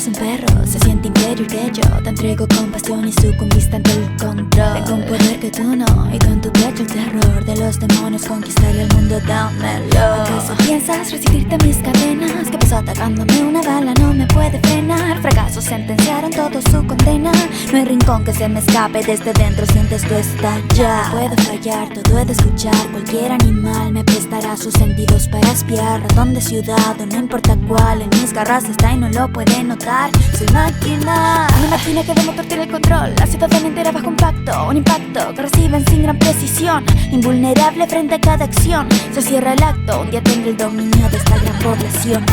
hace un perro, se siente inferior que yo. Te entrego compasión y sucumbiste ante el control. Tengo un poder que tú no, y tú en tu pecho el terror de los demonios, conquistarle el mundo, dámelo. ¿Acaso piensas resistirte a mis cadenas? Que pasó atacándome, una bala no me puede frenar. Fracasos sentenciaron todo su condena. No hay rincón que se me escape, desde dentro sientes tu estallar. Puedo fallar, todo he de escuchar. Cualquier animal me prestará sus sentidos para espiar. Ratón de ciudad o no importa cuál, en mis garras está y no lo puede notar. Soy máquina, una máquina que de motor tiene el control. La ciudadanía entera bajo un pacto, un impacto que reciben sin gran precisión. Invulnerable frente a cada acción, se cierra el acto. Un día tendré el dominio de esta gran población.